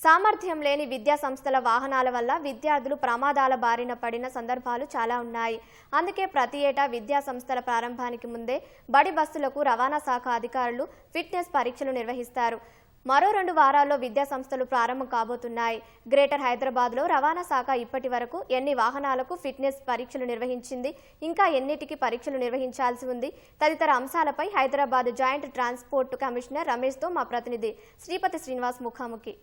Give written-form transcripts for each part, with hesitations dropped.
సామర్థ్యం లేని విద్యా సంస్థల వాహనాల వల్ల విద్యార్థులు ప్రమాదాల బారిన పడిన సందర్భాలు చాలా ఉన్నాయి. అందుకే ప్రతి ఏటా విద్యా సంస్థల ప్రారంభానికి ముందే బడి బస్సులకు రవాణా శాఖ అధికారులు ఫిట్నెస్ పరీక్షలు నిర్వహిస్తారు. మరో 2 వారాల్లో విద్యా సంస్థలు ప్రారంభం కాబోతున్నాయి. గ్రేటర్ హైదరాబాద్లో రవాణా శాఖ ఇప్పటి వరకు ఎన్ని వాహనాలకు ఫిట్నెస్ పరీక్షలు నిర్వహించింది, ఇంకా ఎన్నిటికి పరీక్షలు నిర్వహించాల్సి ఉంది తదితర అంశాలపై హైదరాబాద్ జాయింట్ ట్రాన్స్పోర్ట్ కమిషనర్ రమేష్తో మా ప్రతినిధి శ్రీపతి శ్రీనివాస్ ముఖాముఖి.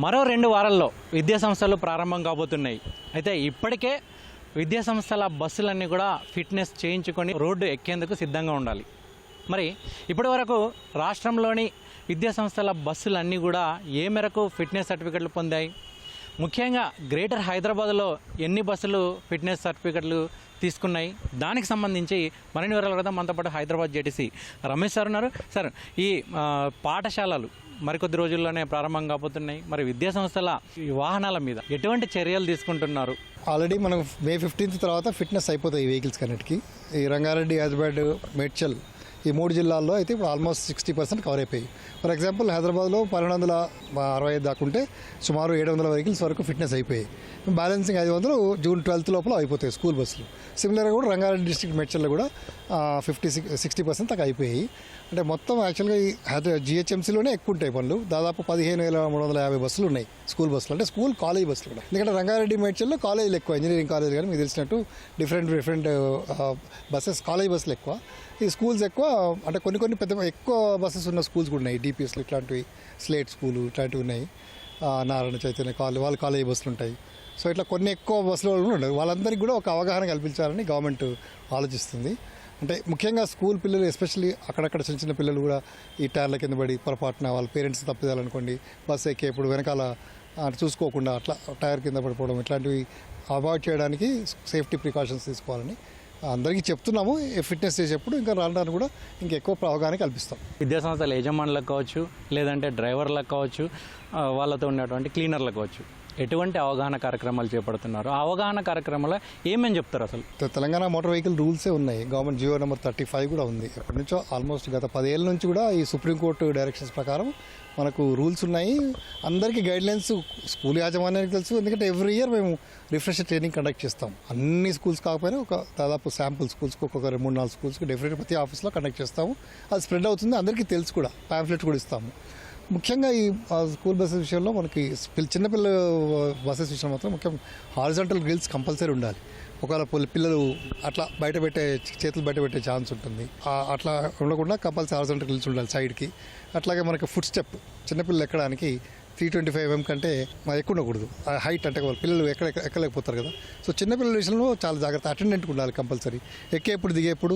మరో 2 వారాల్లో విద్యా సంస్థలు ప్రారంభం కాబోతున్నాయి. అయితే ఇప్పటికే విద్యా సంస్థల బస్సులన్నీ కూడా ఫిట్నెస్ చేయించుకొని రోడ్డు ఎక్కేందుకు సిద్ధంగా ఉండాలి. మరి ఇప్పటి వరకు రాష్ట్రంలోని విద్యా సంస్థల బస్సులన్నీ కూడా ఏ మేరకు ఫిట్నెస్ సర్టిఫికెట్లు పొందాయి, ముఖ్యంగా గ్రేటర్ హైదరాబాద్లో ఎన్ని బస్సులు ఫిట్నెస్ సర్టిఫికెట్లు తీసుకున్నాయి, దానికి సంబంధించి మరిన్ని వివరాలు కదా మనతో పాటు హైదరాబాద్ జేటీసీ రమేష్ సార్ ఉన్నారు. సార్, ఈ పాఠశాలలు మరికొద్ది రోజుల్లోనే ప్రారంభం కాబోతున్నాయి. మరి విద్యా సంస్థల వాహనాల మీద ఎటువంటి చర్యలు తీసుకుంటున్నారు? ఆల్రెడీ మనం May 15 తర్వాత ఫిట్నెస్ అయిపోతాయి ఈ వెహికల్స్ కన్నిటికి. ఈ రంగారెడ్డి, హైదరాబాద్, మేడ్చల్ ఈ 3 జిల్లాల్లో అయితే ఇప్పుడు ఆల్మోస్ట్ 60% కవర్ అయిపోయాయి. ఫర్ ఎగ్జాంపుల్ హైదరాబాద్లో 1265 దాకా ఉంటే సుమారు 700 వెహికల్స్ వరకు ఫిట్నెస్ అయిపోయాయి. బ్యాలెన్సింగ్ 500 June 12 లోపల అయిపోతాయి స్కూల్ బస్సులు. సిమిలర్గా కూడా రంగారెడ్డి డిస్ట్రిక్ట్ మేడ్చల్లో కూడా 60% దాకా అయిపోయాయి. అంటే మొత్తం యాక్చువల్గా ఈ GHMCలోనే ఎక్కువ ఉంటాయి పనులు. దాదాపు 15,350 బస్సులు ఉన్నాయి స్కూల్ బస్సులు, అంటే స్కూల్ కాలేజ్ బస్సులు కూడా. ఎందుకంటే రంగారెడ్డి మేడ్చల్లో కాలేజీలు ఎక్కువ, ఇంజనీరింగ్ కాలేజ్ కానీ మీకు తెలిసినట్టు డిఫరెంట్ బస్సెస్, కాలేజ్ బస్సులు ఎక్కువ, ఈ స్కూల్స్ ఎక్కువ. అంటే కొన్ని పెద్ద ఎక్కువ బస్సెస్ ఉన్న స్కూల్స్ కూడా ఉన్నాయి. DPSలు ఇట్లాంటివి, స్లేట్ స్కూలు ఇట్లాంటివి ఉన్నాయి. నారాయణ చైతన్య వాళ్ళ కాలేజీ బస్సులు ఉంటాయి. సో ఇట్లా కొన్ని ఎక్కువ బస్సులు కూడా ఉండవు. వాళ్ళందరికీ కూడా ఒక అవగాహన కల్పించాలని గవర్నమెంట్ ఆలోచిస్తుంది. అంటే ముఖ్యంగా స్కూల్ పిల్లలు, ఎస్పెషల్లీ అక్కడక్కడ చిన్న పిల్లలు కూడా ఈ టైర్ల కింద పడి పొరపాటున వాళ్ళ పేరెంట్స్ తప్పిదాలనుకోండి బస్సు ఎక్కేప్పుడు వెనకాల చూసుకోకుండా అట్లా టైర్ కింద పడిపోవడం, ఇట్లాంటివి అవాయిడ్ చేయడానికి సేఫ్టీ ప్రికాషన్స్ తీసుకోవాలని అందరికీ చెప్తున్నాము. ఫిట్నెస్ చేసేప్పుడు ఇంకా రావడానికి కూడా ఇంకెక్కువ అవగాహన కల్పిస్తాం. విద్యాసంస్థల యజమానులకు కావచ్చు, లేదంటే డ్రైవర్లకు కావచ్చు, వాళ్ళతో ఉన్నటువంటి క్లీనర్లకు కావచ్చు, ఎటువంటి అవగాహన కార్యక్రమాలు చేపడుతున్నారు? ఆ అవగాహన కార్యక్రమాలు ఏమేమి చెప్తారు? అసలు తెలంగాణ మోటార్ వెహికల్ రూల్సే ఉన్నాయి. గవర్నమెంట్ జియో నెంబర్ 35 కూడా ఉంది. ఎప్పటి నుంచో ఆల్మోస్ట్ గత 10 ఏళ్ళ నుంచి కూడా ఈ సుప్రీంకోర్టు డైరెక్షన్స్ ప్రకారం మనకు రూల్స్ ఉన్నాయి. అందరికీ గైడ్లైన్స్ స్కూల్ యాజమాన్యానికి తెలుసు. ఎందుకంటే ఎవ్రీ ఇయర్ మేము రిఫ్రెషర్ ట్రైనింగ్ కండక్ట్ చేస్తాం. అన్ని స్కూల్స్ కాకపోయినా ఒక దాదాపు శాంపుల్ స్కూల్స్కి ఒక్కొక్క 3-4 స్కూల్స్కి డెఫినెట్ ప్రతి ఆఫీస్లో కండక్ట్ చేస్తాము. అది స్ప్రెడ్ అవుతుంది, అందరికీ తెలుసు కూడా. ప్యాంఫ్లెట్ కూడా ఇస్తాము. ముఖ్యంగా ఈ స్కూల్ బస్సెస్ విషయంలో మనకి చిన్నపిల్లల బస్సెస్ విషయంలో మాత్రం ముఖ్యం హారిజాంటల్ గ్రిల్స్ కంపల్సరీ ఉండాలి. ఒకవేళ పిల్లలు అట్లా చేతులు బయట పెట్టే ఛాన్స్ ఉంటుంది. అట్లా ఉండకుండా కంపల్సరీ హారిజాంటల్ గ్రిల్స్ ఉండాలి సైడ్కి. అట్లాగే మనకి ఫుట్ స్టెప్ చిన్నపిల్లలు ఎక్కడానికి 325 mm కంటే ఎక్కువ ఉండకూడదు. హైట్ అంటే వాళ్ళు పిల్లలు ఎక్కలేకపోతారు కదా. సో చిన్నపిల్లల విషయంలో చాలా జాగ్రత్త, అటెండెంట్కి ఉండాలి కంపల్సరీ. ఎక్కేప్పుడు దిగేప్పుడు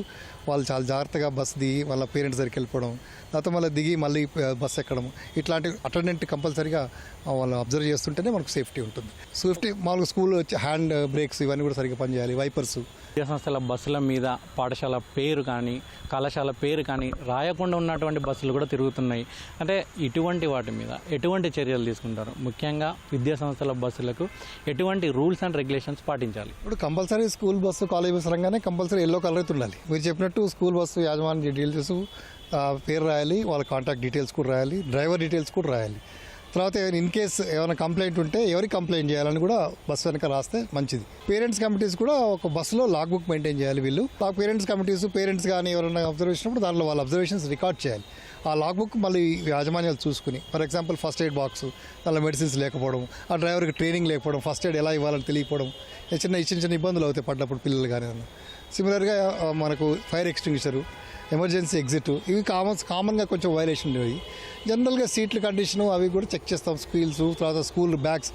వాళ్ళు చాలా జాగ్రత్తగా బస్సు దిగి వాళ్ళ పేరెంట్స్ దగ్గరికి వెళ్ళిపోవడం, తర్వాత మళ్ళీ దిగి మళ్ళీ బస్సు ఎక్కడం, ఇట్లాంటి అటెండెంట్ కంపల్సరీగా వాళ్ళు అబ్జర్వ్ చేస్తుంటేనే మనకు సేఫ్టీ ఉంటుంది. సేఫ్టీ మామూలుగా స్కూల్ హ్యాండ్ బ్రేక్స్ ఇవన్నీ కూడా సరిగ్గా పనిచేయాలి. వైపర్స్. విద్యాసంస్థల బస్సుల మీద పాఠశాల పేరు కానీ కళాశాల పేరు కానీ రాయకుండా ఉన్నటువంటి బస్సులు కూడా తిరుగుతున్నాయి. అంటే ఇటువంటి వాటి మీద ఎటువంటి చర్యలు తీసుకుంటారు? ముఖ్యంగా విద్యాసంస్థల బస్సులకు ఎటువంటి రూల్స్ అండ్ రెగ్యులేషన్స్ పాటించాలి? ఇప్పుడు compulsory school bus, college bus రంగానే కంపల్సరీ ఎల్లో కలర్ అయితే ఉండాలి. మీరు చెప్పినట్టు స్కూల్ బస్సు యాజమాన్య డీటెయిల్స్ పేరు రాయాలి, వాళ్ళ కాంటాక్ట్ డీటెయిల్స్ కూడా రాయాలి, డ్రైవర్ డీటెయిల్స్ కూడా రాయాలి. తర్వాత ఇన్ కేస్ ఏమైనా కంప్లైంట్ ఉంటే ఎవరికి కంప్లైంట్ చేయాలని కూడా బస్సు వెనక రాస్తే మంచిది. పేరెంట్స్ కమిటీస్ కూడా ఒక బస్సులో లాగ్ బుక్ మెయింటైన్ చేయాలి. వీళ్ళు పేరెంట్స్ కమిటీస్, పేరెంట్స్ కానీ ఎవరైనా అబ్జర్వేషన్ ఉన్నప్పుడు దాంట్లో వాళ్ళ అబ్జర్వేషన్స్ రికార్డ్ చేయాలి. ఆ లాగ్ బుక్ మళ్ళీ యాజమాన్యాలు చూసుకుని, for example first aid box, దానిలో మెడిసిన్స్ లేకపోవడం, ఆ డ్రైవర్కి ట్రైనింగ్ లేకపోవడం, ఫస్ట్ ఎయిడ్ ఎలా ఇవ్వాలని తెలియకపోవడం, చిన్న ఇబ్బందులు అవుతాయి పడ్డప్పుడు పిల్లలు కానీ. సిమిలర్గా మనకు ఫైర్ ఎక్స్టింగ్విషరు, ఎమర్జెన్సీ ఎగ్జిట్, ఇవి కామన్గా కొంచెం వైలేషన్ ఉండేవి. జనరల్గా సీట్ల కండిషను అవి కూడా చెక్ చేస్తాం. స్కూల్స్, తర్వాత స్కూల్ బ్యాగ్స్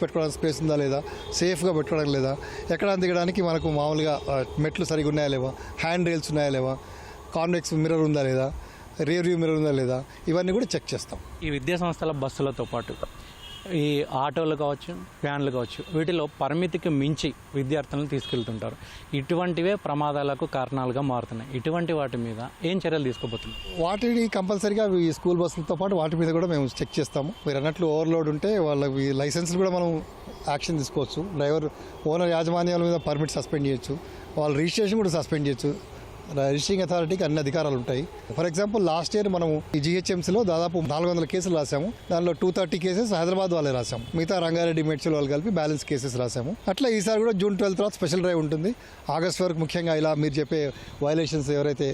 పెట్టుకోవడానికి స్పేస్ ఉందా లేదా, సేఫ్గా పెట్టుకోవడం లేదా, ఎక్కడ దిగడానికి మనకు మామూలుగా మెట్లు సరిగా ఉన్నాయా లేవా, హ్యాండ్ రైల్స్ ఉన్నాయా లేవా, కాన్వెక్స్ మిర్రర్ ఉందా లేదా, రియర్ వ్యూ మిర్రర్ ఉందా లేదా, ఇవన్నీ కూడా చెక్ చేస్తాం. ఈ విద్యా సంస్థల బస్సులతో పాటు ఈ ఆటోలు కావచ్చు, వ్యాన్లు కావచ్చు, వీటిలో పరిమితికి మించి విద్యార్థులను తీసుకెళ్తుంటారు. ఇటువంటివే ప్రమాదాలకు కారణాలుగా మారుతున్నాయి. ఇటువంటి వాటి మీద ఏం చర్యలు తీసుకోబోతున్నారు? వాటిని కంపల్సరీగా ఈ స్కూల్ బస్సులతో పాటు వాటి మీద కూడా మేము చెక్ చేస్తాము. మీరు అన్నట్లు ఓవర్లోడ్ ఉంటే వాళ్ళకి లైసెన్స్లు కూడా మనం యాక్షన్ తీసుకోవచ్చు. డ్రైవర్ ఓనర్ యాజమాన్యాల మీద పర్మిట్ సస్పెండ్ చేయొచ్చు, వాళ్ళ రిజిస్ట్రేషన్ కూడా సస్పెండ్ చేయొచ్చు. రిజిస్ట్రింగ్ అథారిటీకి అన్ని అధికారాలు ఉంటాయి. ఫర్ ఎగ్జాంపుల్ లాస్ట్ ఇయర్ మనం ఈ GHMCలో దాదాపు 400 కేసులు రాసాము. దానిలో 230 కేసెస్ హైదరాబాద్ వాళ్ళే రాసాము. మిగతా రంగారెడ్డి, మేడ్చల్ వాళ్ళు కలిపి బ్యాలెన్స్ కేసెస్ రాసాము. అట్లా ఈసారి కూడా June 12 తర్వాత స్పెషల్ డ్రైవ్ ఉంటుంది. ఆగస్ట్ వరకు ముఖ్యంగా ఇలా మీరు చెప్పే వైలేషన్స్ ఎవరైతే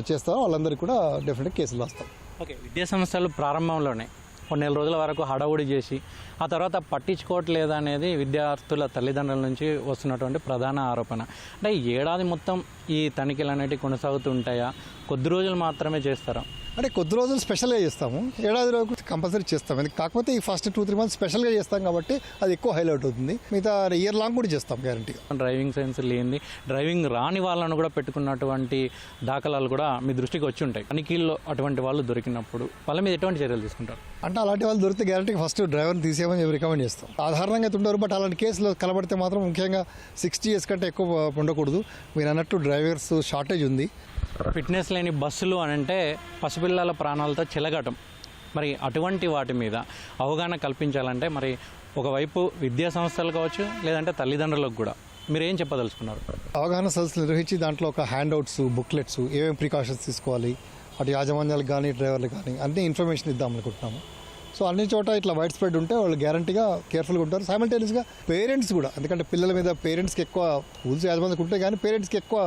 చేస్తారో వాళ్ళందరికీ కూడా డెఫినెట్ కేసులు రాస్తాం. ఓకే, విద్యా సంస్థలు ప్రారంభంలోనే కొన్ని నెల రోజుల వరకు హడావుడి చేసి ఆ తర్వాత పట్టించుకోవట్లేదు అనేది విద్యార్థుల తల్లిదండ్రుల నుంచి వస్తున్నటువంటి ప్రధాన ఆరోపణ. అంటే ఏడాది మొత్తం ఈ తనిఖీలు అనేవి కొనసాగుతూ ఉంటాయా, కొద్ది రోజులు మాత్రమే చేస్తారా? అంటే కొద్ది రోజులు స్పెషల్గా చేస్తాము, ఏడాది రోజు కంపల్సరీ చేస్తాం. కాకపోతే ఈ ఫస్ట్ 2-3 మంత్స్ స్పెషల్గా చేస్తాం కాబట్టి అది ఎక్కువ హైలైట్ అవుతుంది. మిగతా ఇయర్ లాంగ్ కూడా చేస్తాం గ్యారంటీగా. డ్రైవింగ్ సెన్స్ లేని, డ్రైవింగ్ రాని వాళ్ళను కూడా పెట్టుకున్నటువంటి దాఖలాలు కూడా మీ దృష్టికి వచ్చి ఉంటాయి. తనిఖీల్లో అటువంటి వాళ్ళు దొరికినప్పుడు వాళ్ళ మీద ఎటువంటి చర్యలు తీసుకుంటారు? అంటే అలాంటి వాళ్ళు దొరికితే గ్యారంటీగా ఫస్ట్ డ్రైవర్ని తీసేయమని రికమెండ్ చేస్తాం. సాధారణంగా అయితే ఉండరు, బట్ అలాంటి కేసులు కనబడితే మాత్రం ముఖ్యంగా 60 years కంటే ఎక్కువ ఉండకూడదు. మీరు అన్నట్టు డ్రైవర్స్ షార్టేజ్ ఉంది. ఫిట్నెస్ లేని బస్సులు అని అంటే పసిపిల్లల ప్రాణాలతో చెలగటం. మరి అటువంటి వాటి మీద అవగాహన కల్పించాలంటే మరి ఒకవైపు విద్యా సంస్థలు కావచ్చు, లేదంటే తల్లిదండ్రులకు కూడా మీరు ఏం చెప్పదలుచుకున్నారు? అవగాహన సదస్సులు నిర్వహించి దాంట్లో ఒక హ్యాండ్అవుట్స్, బుక్లెట్స్, ఏమేమి ప్రికాషన్స్ తీసుకోవాలి, అటు యాజమాన్యాలకు కానీ డ్రైవర్లకు కానీ అన్ని ఇన్ఫర్మేషన్ ఇద్దాం అనుకుంటున్నాము. సో అన్ని చోట ఇట్లా వైడ్ స్ప్రెడ్ ఉంటే వాళ్ళు గ్యారంటీగా కేర్ఫుల్గా ఉంటారు. సైమల్టేనియస్గా పేరెంట్స్ కూడా, ఎందుకంటే పిల్లల మీద పేరెంట్స్కి ఎక్కువ రూల్స్ యాజమాన్యానికి ఉంటాయి కానీ పేరెంట్స్కి ఎక్కువ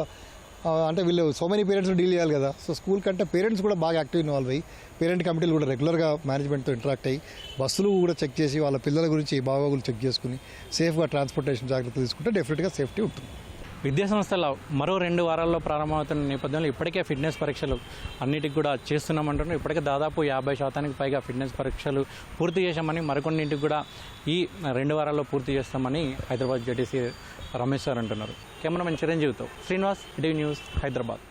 అంటే వీళ్ళు సో మెనీ పేరెంట్స్ డీల్ చేయాలి కదా. సో స్కూల్ కంటే పేరెంట్స్ కూడా బాగా యాక్టివ్ ఇన్వాల్వ్ అయ్యి పేరెంట్ కమిటీలు కూడా రెగ్యులర్గా మేనేజ్మెంట్తో ఇంటరాక్ట్ అయ్యి బస్సులు కూడా చెక్ చేసి వాళ్ళ పిల్లల గురించి బాగోగులు చెక్ చేసుకుని సేఫ్గా ట్రాన్స్పోర్టేషన్ జాగ్రత్తలు తీసుకుంటే డెఫినెట్గా సేఫ్టీ ఉంటుంది. విద్యా సంస్థల మరో 2 వారాల్లో ప్రారంభమవుతున్న నేపథ్యంలో ఇప్పటికే ఫిట్నెస్ పరీక్షలు అన్నిటికి కూడా చేస్తున్నామంటున్నారు. ఇప్పటికే దాదాపు 50% పైగా ఫిట్నెస్ పరీక్షలు పూర్తి చేశామని, మరికొన్నింటికి కూడా ఈ 2 వారాల్లో పూర్తి చేస్తామని హైదరాబాద్ జెటిసి రమేష్ సార్ అంటున్నారు. కెమెరామెన్ చిరంజీవితో శ్రీనివాస్, ITV న్యూస్, హైదరాబాద్.